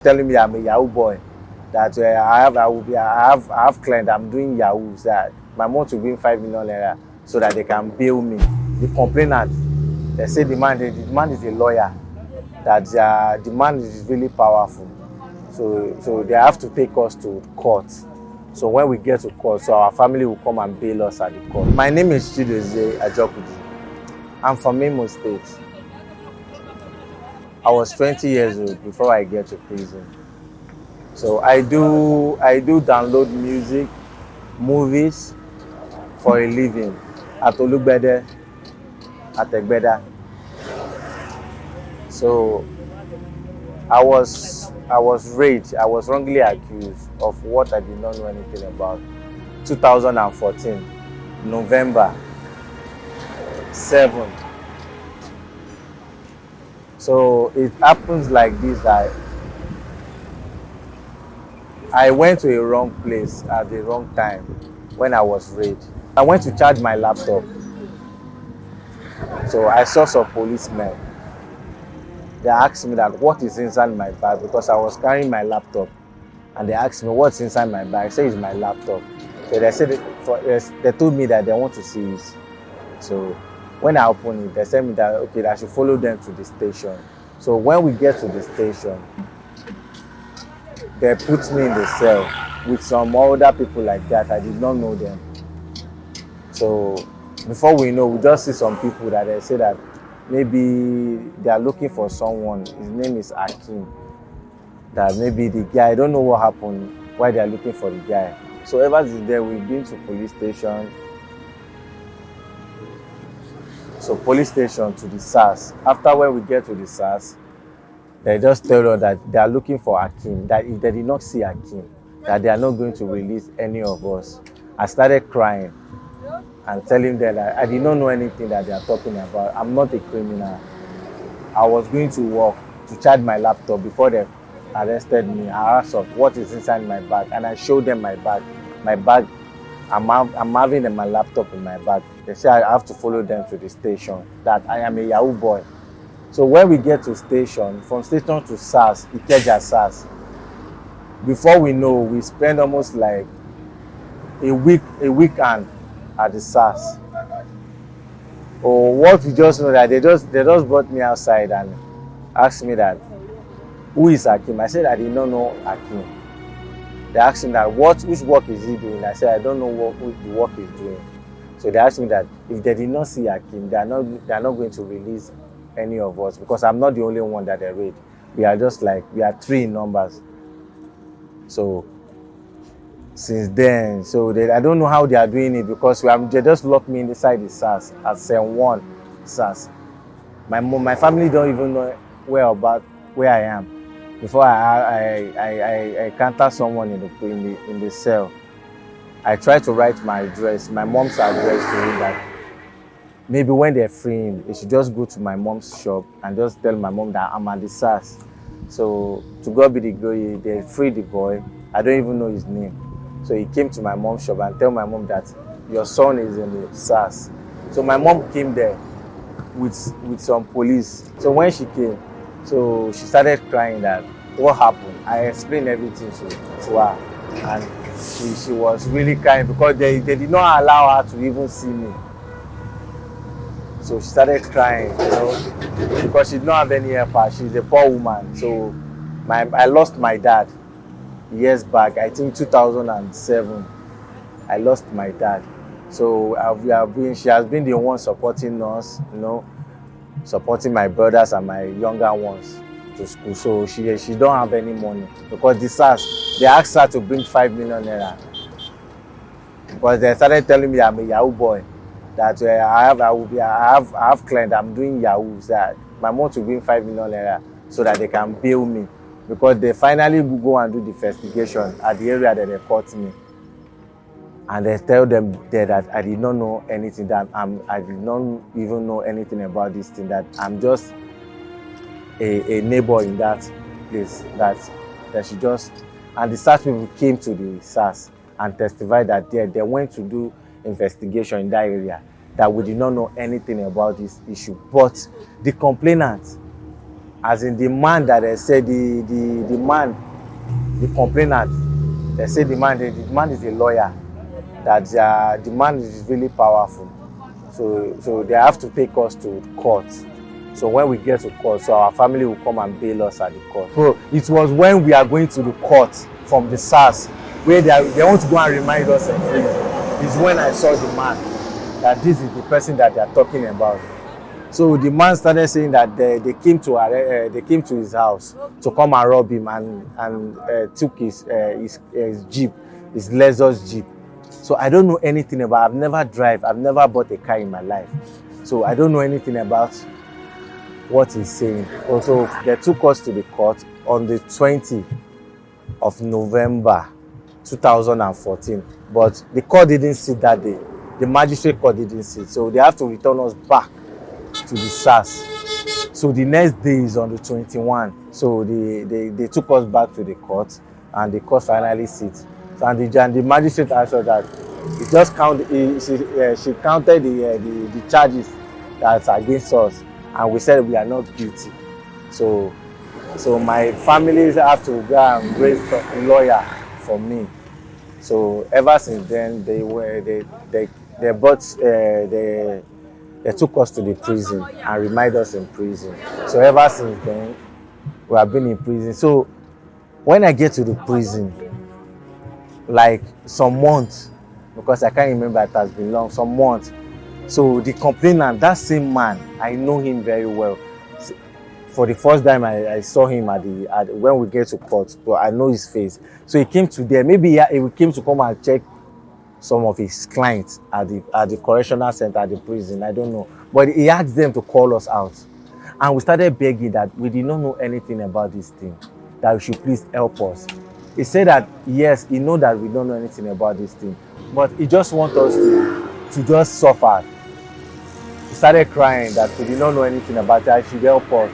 telling me I'm a Yahoo boy, that I have client, I'm doing Yahoo, that my mom to bring 5 million naira so that they can bail me. The complainant, they say the man is a lawyer, that the man is really powerful. So they have to take us to court. So when we get to court, so our family will come and bail us at the court. My name is Judicial. I'm from Imo State. I was 20 years old before I get to prison. So I do download music, movies for a living at Olugbede, at Egbeda. So I was raped. I was wrongly accused of what I did not know anything about. 2014, November 7. So it happens like this, that I went to a wrong place at the wrong time when I was raped. I went to charge my laptop. So I saw some policemen. They asked me that what is inside my bag, because I was carrying my laptop. And they asked me what's inside my bag. I said it's my laptop. So they said they told me that they want to see it. So when I opened it, they said me that okay, I should follow them to the station. So when we get to the station, they put me in the cell with some other people like that. I did not know them. So before we know, we just see some people that they say that maybe they are looking for someone. His name is Akim. That maybe the guy, I don't know what happened, why they are looking for the guy. So ever since then, we've been to police station. So police station to the SARS. After when we get to the SARS, they just tell us that they are looking for Akim, that if they did not see Akim, that they are not going to release any of us. I started crying and telling them that I did not know anything that they are talking about. I'm not a criminal. I was going to work to charge my laptop before they arrested me. I asked them what is inside my bag, and I showed them my bag. My bag, I'm having my laptop in my bag. They say I have to follow them to the station, that I am a Yahoo boy. So when we get to station, from station to SARS, Ikeja SARS, before we know, we spend almost like a weekend at the SARS. Or what we just know that they just brought me outside and asked me that, who is Akim? I said I did not know Akim. They asked me that which work is he doing? I said I don't know what the work is doing. So they asked me that if they did not see Akim, they are not going to release any of us, because I'm not the only one that they raid. We are 3 in numbers. So since then, I don't know how they are doing it, because they just locked me inside the SARS at N5m SARS. My family don't even know where I am. Before I encounter someone in the cell, I try to write my address, my mom's address, to him, that maybe when they're free him, they should just go to my mom's shop and just tell my mom that I'm at the SARS. So to God be the glory, they freed the boy. I don't even know his name. So he came to my mom's shop and tell my mom that your son is in the SARS. So my mom came there with some police. So when she came, so she started crying that what happened. I explained everything to her, and she was really crying because they did not allow her to even see me. So she started crying, because she did not have any helper. She's a poor woman. So I lost my dad years back. I think 2007. I lost my dad. So she has been the one supporting us, supporting my brothers and my younger ones to school. So she don't have any money, because the SARS, they asked her to bring 5 million naira. Because they started telling me I'm a Yahoo boy, that I have client, I'm doing Yahoo, that my mom to bring 5 million naira so that they can bail me, because they finally go and do the investigation at the area that they caught me. And they tell them there that I did not know anything, that I did not even know anything about this thing, that I'm just a neighbor in that place, that she just, and the SARS people came to the SARS and testified that they went to do investigation in that area, that we did not know anything about this issue. But the complainant, As in the man that they said the man, the complainant, they say the man is a lawyer, that the man is really powerful. So they have to take us to court. So when we get to court, so our family will come and bail us at the court. So it was when we are going to the court from the SARS, where they want to go and remind us in prison, is when I saw the man, that this is the person that they are talking about. So the man started saying that they came to his house to come and rob him, and took his jeep, his Lexus jeep. So I don't know anything about. I've never bought a car in my life, so I don't know anything about what he's saying. Also, they took us to the court on the 20th of November 2014, but the court didn't sit that day. The magistrate court didn't sit, so they have to return us back to the SARS. So the next day is on the 21st. So they took us back to the court, and the court finally sits. So, and the magistrate answered that it just she counted the charges that's against us, and we said we are not guilty. So my families have to go and raise a lawyer for me. So ever since then, they took us to the prison and remind us in prison. So ever since then, we have been in prison. So when I get to the prison, like some months, because I can't remember, it has been long, some months. So the complainant, that same man, I know him very well. For the first time I saw him when we get to court, but I know his face. So he came to there. Maybe he came to come and check some of his clients at the correctional center, at the prison, I don't know. But he asked them to call us out. And we started begging that we did not know anything about this thing, that we should please help us. He said that, yes, he knows that we don't know anything about this thing, but he just wants us to just suffer. He started crying that we did not know anything about it, he should help us.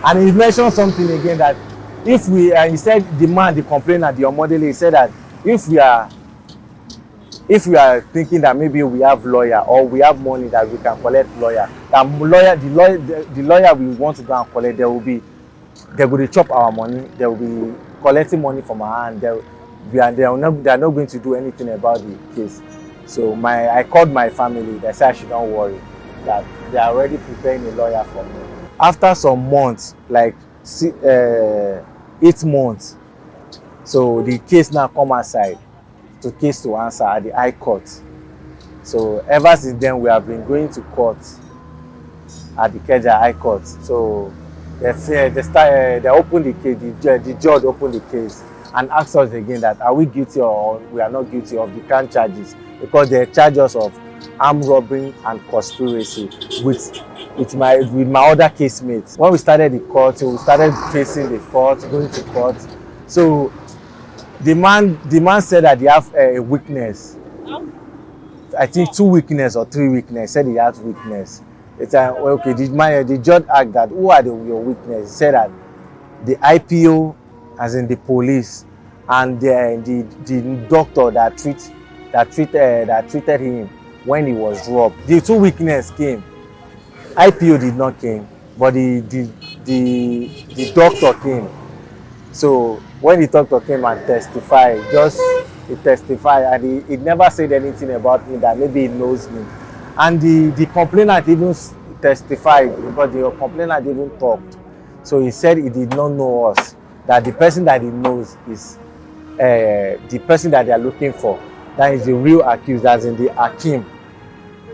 And he mentioned something again, that if we, he said, the complainer, the Omodele, he said that if we are thinking that maybe we have lawyer or we have money that we can collect lawyer, the lawyer we want to go and collect, they will chop our money, they will be collecting money from our hand, they are not going to do anything about the case. So I called my family, they said I should not worry, that they are already preparing a lawyer for me. After some months, like 8 months, so the case now come aside to case to answer at the High Court. So ever since then, we have been going to court at the Keja High Court. So they opened the case, the judge opened the case and asked us again that are we guilty or we are not guilty of the current charges, because they charge us of armed robbery and conspiracy with my other casemates. When we started the court, so we started facing the court, going to court. So the man said that he have a weakness. I think 2 weakness or 3 weakness. He said he has weakness. It's okay. The judge asked that who are your weakness? He said that the IPO, as in the police, and the doctor that treated him when he was robbed. The 2 weakness came. IPO did not came, but the doctor came. So when the doctor came and testified, he testified, and he never said anything about me that maybe he knows me. And the complainant even testified, because the complainant even talked. So he said he did not know us, that the person that he knows is the person that they are looking for. That is the real accused, as in the Hakim.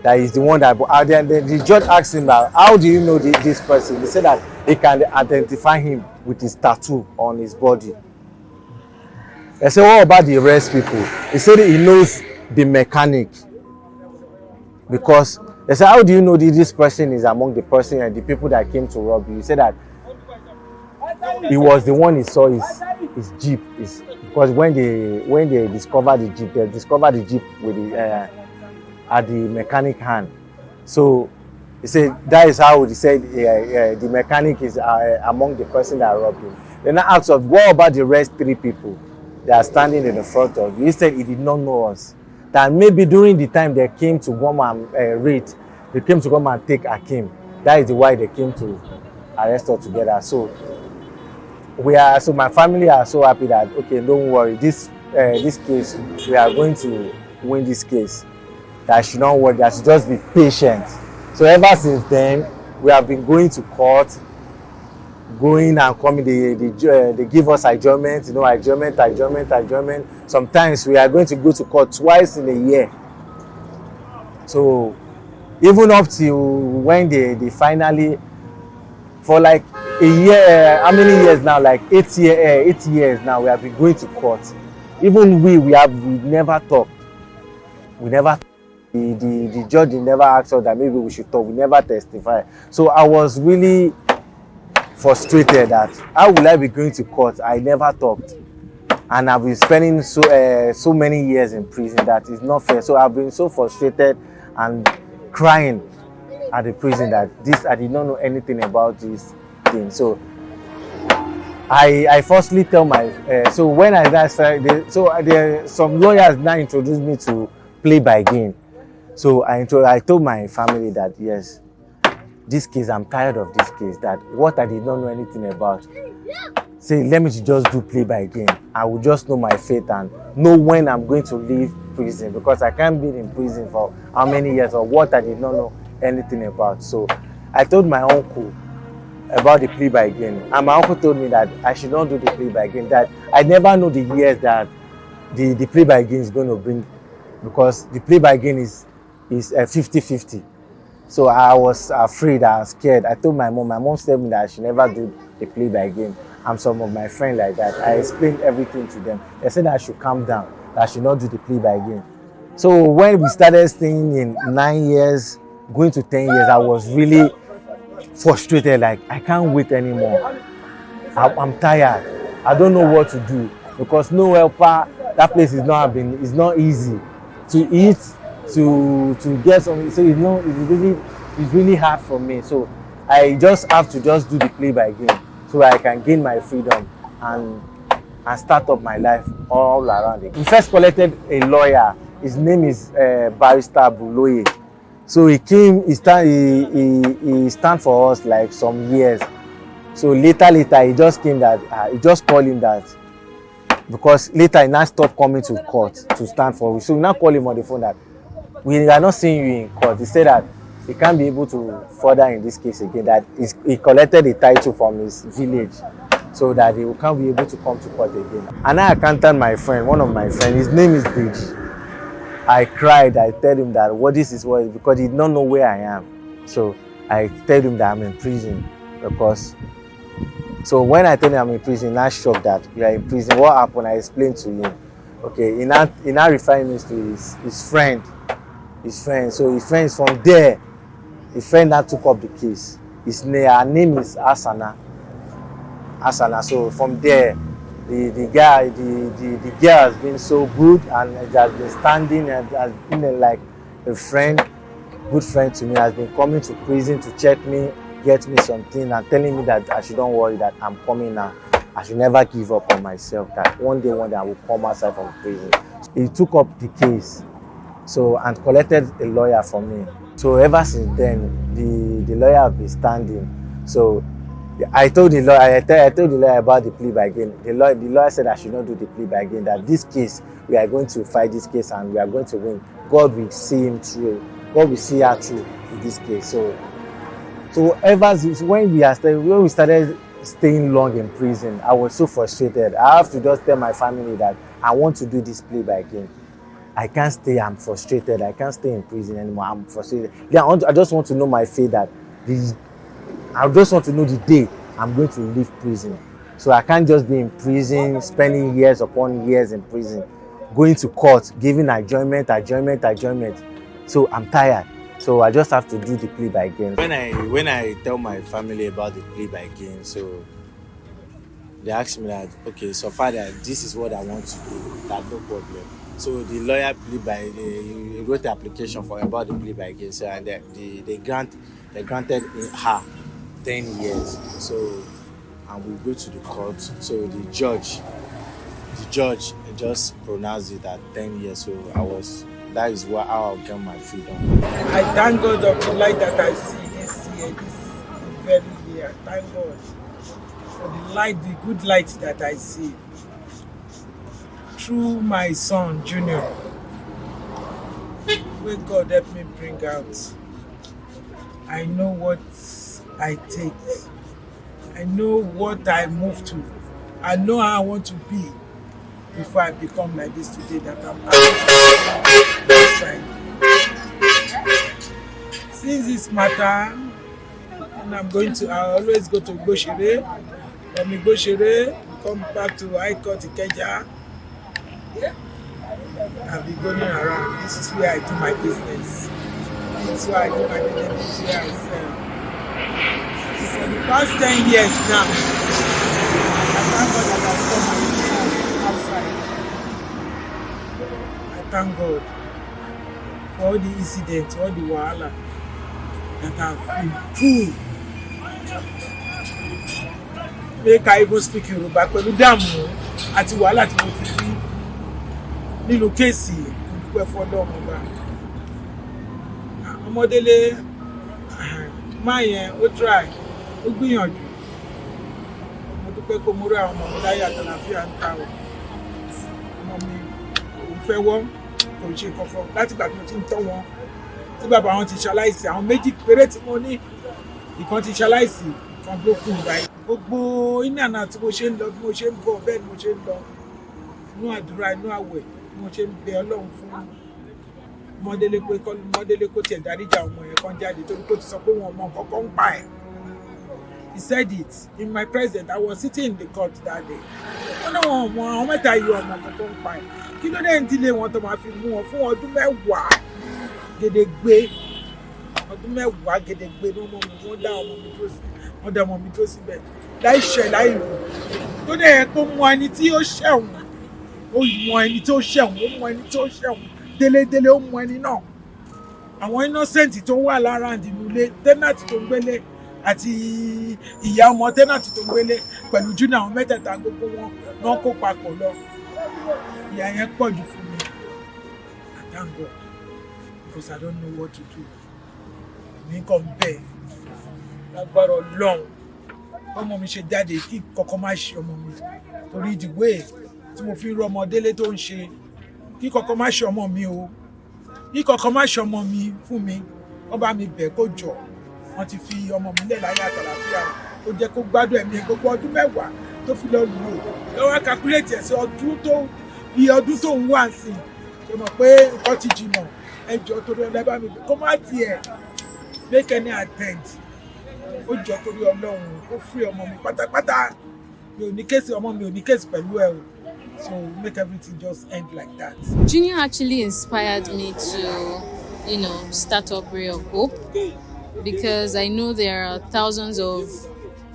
That is the one that. And then the judge asked him that, how do you know this person? He said that he can identify him with his tattoo on his body. I said, what about the rest people? He said he knows the mechanic. Because they said, how do you know this person is among the person and the people that came to rob you? He said that he was the one he saw his jeep. Because when they discovered the jeep, they discovered the jeep with at the mechanic hand. So he said that is how he said the mechanic is among the person that robbed him. Then I asked us, what about the rest 3 people that are standing in the front of you? He said he did not know us. That maybe during the time they came to come and raid, they came to come and take Hakim. That is why they came to arrest us together. So my family are so happy that, okay, don't worry, this case, we are going to win this case. That I should not worry, that I should just be patient. So ever since then, we have been going to court, going and coming. They give us adjournment, adjournment. Sometimes we are going to go to court twice in a year. So even up till when they finally, for like a year, how many years now? Like 8 years now, we have been going to court. Even we never talked. We never. The judge never asked us that maybe we should talk. We never testify. So I was really frustrated that how will I be going to court? I never talked, and I've been spending so many years in prison. That is not fair. So I've been so frustrated and crying at the prison that I did not know anything about this thing. So I firstly tell my so when I started, some lawyers now introduced me to plea by game. So I told my family that yes, this case, I'm tired of this case, that what I did not know anything about. Say, let me just do plea by game. I will just know my fate and know when I'm going to leave prison, because I can't be in prison for how many years or what I did not know anything about. So I told my uncle about the plea by game, and my uncle told me that I should not do the plea by game, that I never know the years that the plea by game is going to bring, because the plea by game is 50-50. So I was afraid, I was scared. I told my mom told me that I should never do the plea by game. And some of my friends like that, I explained everything to them. They said that I should calm down, that I should not do the plea by game. So when we started staying in 9 years, going to 10 years, I was really frustrated, like I can't wait anymore. I'm tired. I don't know what to do, because no helper, that place is not easy to eat, to get something. So it's really hard for me. So I just have to just do the plea by game, so I can gain my freedom and start up my life all around it. We first collected a lawyer. His name is Barrister Buloye. So he came, he stand for us like some years. So later he just came that he just called him that, because later he now stopped coming to court to stand for. So we now call him on the phone that we are not seeing you in court. He said that he can't be able to further in this case again, that he collected the title from his village, so that he can't be able to come to court again. And I contacted my friend, one of my friends, his name is Deji. I cried. I told him that because he did not know where I am. So I told him that I'm in prison, because so when I told him I'm in prison, he not shocked that you are in prison. What happened? I explained to him. Okay, he now referred me to his friend. So his friend is from there. His friend that took up the case. Her name is Asana. So from there, the girl has been so good, and it has been standing and has been like a good friend to me. Has been coming to prison to check me, get me something, and telling me that I should don't worry, that I'm coming now. I should never give up on myself, that one day I will come outside from prison. He took up the case, so, and collected a lawyer for me. So ever since then, the lawyer has been standing. So I told the lawyer about the plea by game. The lawyer said I should not do the plea by game, that this case, we are going to fight this case and we are going to win. God will see him through. God will see her through in this case. So ever since when we started staying long in prison, I was so frustrated. I have to just tell my family that I want to do this plea by game. I can't stay. I'm frustrated. I can't stay in prison anymore. I'm frustrated. I just want to know my fate, that I just want to know the day I'm going to leave prison. So I can't just be in prison, spending years upon years in prison, going to court, giving adjournment. So I'm tired. So I just have to do the plea by game. When I tell my family about the plea by game, so they asked me that, okay, so father, this is what I want to do. That no problem. So the lawyer he wrote the application about the plea by game, so, and they granted her 10 years. So, and we go to the court. So the judge just pronounced it at 10 years. So that is how I got my freedom. I thank God of the light that I see this year, this very year. thank God for the light, the good light that I see through my son, Junior. Where God help me bring out. I know what I take. I know what I move to. I know how I want to be before I become like this today that I'm outside. Since this matter, and I always go to Goshere. From Goshere, come back to High Court Ikeja. I'll be going around. This is where I do my business. This is where I do my business. This is where I sell. For the past 10 years now, I thank God that I saw my son outside. I thank God for all the incidents, all the wahala that have improved. Make I even speak Yoruba pẹ̀lú dààmú àti wàhálà tí mo ti rí nínú kéèsì ìdúpẹ́ fọ́lọ́run ọba. Ọmọdélé máa yẹn ó try ó gbìyànjú. Mo dúpẹ́ pé mo rí àwọn ọmọ mi láyé àtàlàfíà ń ta o. Ọmọ mi kò fẹ́ wọ́n kò ṣe kankan láti ìgbà tí mo ti ń tọ́ wọn. Tí bàbá wọn ti ṣaláìsí, àwọn méjì péré tí mo ní, ìkan ti ṣaláìsí, ìkan ló kù báyìí. Gbogbo iná náà tí mo ṣe ń lọ bí mo ṣe ń bọ̀ bẹ́ẹ̀ ni mo ṣe ń lọ inú àdúrà inú àwẹ̀ bí mo ṣe ń bẹ Ọlọ́run fún Ọmọdélé kó tiẹ̀ dáríjà ọmọ yẹn kan jáde torí kó ti sọ pé wọn mọ nǹkan kan ń pa ẹ̀. He said it in my presence. I was sitting in the court that day. Wọ́n náà wọn mọ àwọn mẹ́ta yìí ọmọ nǹkan kan ń pa ẹ̀. Kí ló dé ń tilé wọn tó máa fi mú wọn fún ọdún mẹ́wàá gédégbé gédégbé ní ọmọ mi wọ́n dá ọmọ mi dúró sí wọ́n dá ọmọ mi dúró síbẹ̀ láì ṣẹ̀ láì rò tó dẹ̀ yẹ kó mọ ẹni tí ó ṣẹ̀wọ̀n ó mọ ẹni tí ó ṣẹ̀wọ̀n ó mọ ẹni tí ó ṣẹ̀wọ̀n délédélé ó mọ ẹni náà àwọn innocent tó wà lára àdìmúlé tẹ́nàtì tó ń gbélé àti ìyá ọmọ tẹ́nàtì tó ń gbélé pẹ̀lú júnà àwọn mẹ́tẹ̀ẹ̀ta gbogbo wọn náà kó papọ̀ lọ ìyà yẹn pọ̀ jù fún mi. I thank God because I don't know what to do. Mi kàn bẹ́ẹ̀ lágbára Ọlọ́run ọmọ mi ṣe jáde kí kọ̀ọ̀kan má ṣe ọmọ mi torí ìdìwé tí mo fi ń rọ Ọmọdélé tó ń ṣe kí kọ̀ọ̀kan má ṣe ọmọ mi o kí kọ̀ọ̀kan má ṣe ọmọ mi fún mi wọ́n bá mi bẹ̀ kó jọ wọ́n ti fi ọmọ mi lẹ̀ láyé àtàlàfíà ó jẹ́ kó gbádùn ẹ̀mí gbogbo ọdún mẹ́wàá tó fi lọ lù ú lọ́wọ́ calculate ẹ̀sẹ̀ ọdún tó ń wà sí ṣe mọ̀ pé nǹkan ti jìnnà ẹjọ́ torí ọlẹ́bàá mi kó má tiẹ̀ make any attempt ó jọ torí Ọlọ́run ó free ọmọ mi pátápátá mi ò ní kéèsì ọmọ mi ò ní kéèsì pẹ̀lú ẹ o so make everything just end like that. Junior actually inspired me to, start up Ray of Hope because I know there are thousands of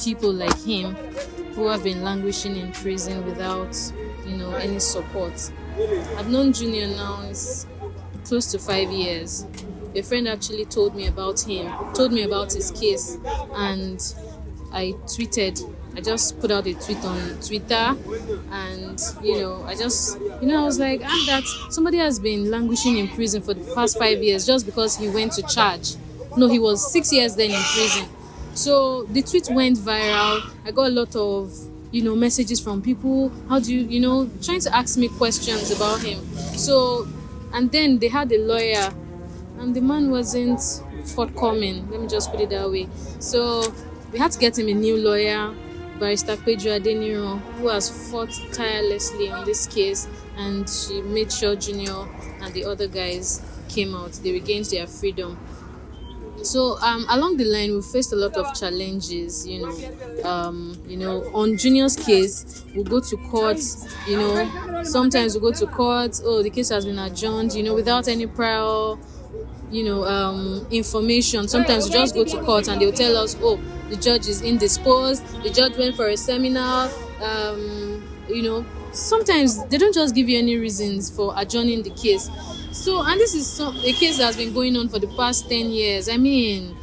people like him who have been languishing in prison without, any support. I've known Junior now is close to 5 years. A friend actually told me about his case, and I just put out a tweet on Twitter, and I was like, that somebody has been languishing in prison for the past 5 years just because he went to charge. No, he was 6 years then in prison. So the tweet went viral. I got a lot of messages from people. How do you trying to ask me questions about him. So, and then they had a lawyer, and the man wasn't forthcoming. Let me just put it that way. So we had to get him a new lawyer, Barrister Pedro Adeniro, who has fought tirelessly on this case, and she made sure Junior and the other guys came out. They regained their freedom. So along the line, we faced a lot of challenges. On Junior's case, we go to court. Sometimes we go to court. Oh, the case has been adjourned. Without any prior information. Sometimes we just go to court and they'll tell us, oh, the judge is indisposed, the judge went for a seminar. Sometimes they don't just give you any reasons for adjourning the case. So, and this is a case that has been going on for the past 10 years. I mean,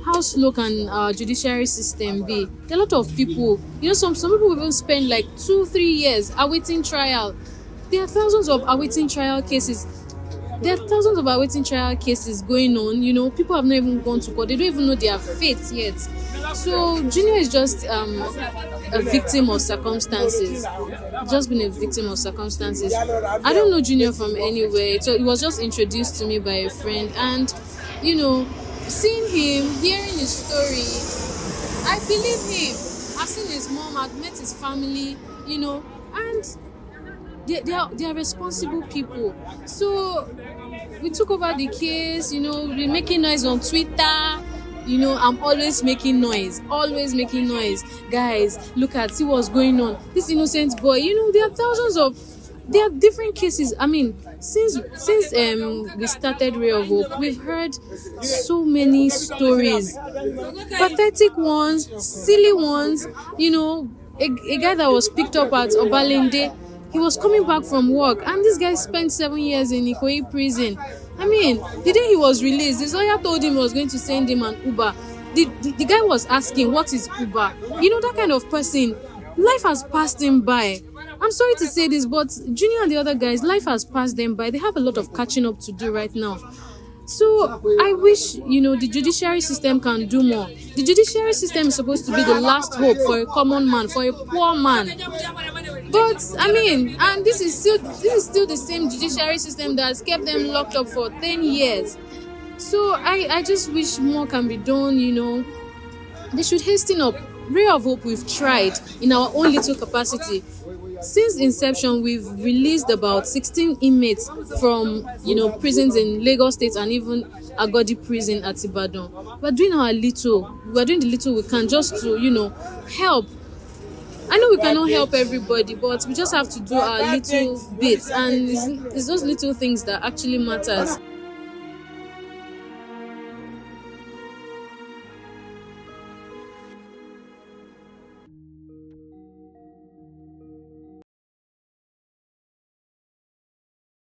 how slow can our judiciary system be? There are a lot of people, some people even spend like 2-3 years awaiting trial. There are thousands of awaiting trial cases. Going on. People have not even gone to court. They don't even know their fate yet. So Junior is just a victim of circumstances. Just been a victim of circumstances. I don't know Junior from anywhere. So it was just introduced to me by a friend, and seeing him, hearing his story, I believe him. I've seen his mom, I've met his family, and they are responsible people. So we took over the case, we're making noise on Twitter. I'm always making noise. Guys, see what's going on. This innocent boy, there are different cases. I mean, since we started Ray of Hope, we've heard so many stories, pathetic ones, silly ones. A guy that was picked up at Obalende, he was coming back from work, and this guy spent 7 years in Ikoyi prison. I mean, the day he was released, his lawyer told him he was going to send him an Uber. The guy was asking, what is Uber? That kind of person, life has passed him by. I'm sorry to say this, but Junior and the other guys, life has passed them by. They have a lot of catching up to do right now. So I wish, the judiciary system can do more. The judiciary system is supposed to be the last hope for a common man, for a poor man. But I mean, and this is still the same judiciary system that has kept them locked up for 10 years. So I just wish more can be done. They should hasten up. Ray of Hope, we've tried in our own little capacity. Since inception, we've released about 16 inmates from, prisons in Lagos State and even Agodi prison at Ibadan. We're doing the little we can just to, help. I know we cannot help everybody, but we just have to do our little bits, and it's those little things that actually matters.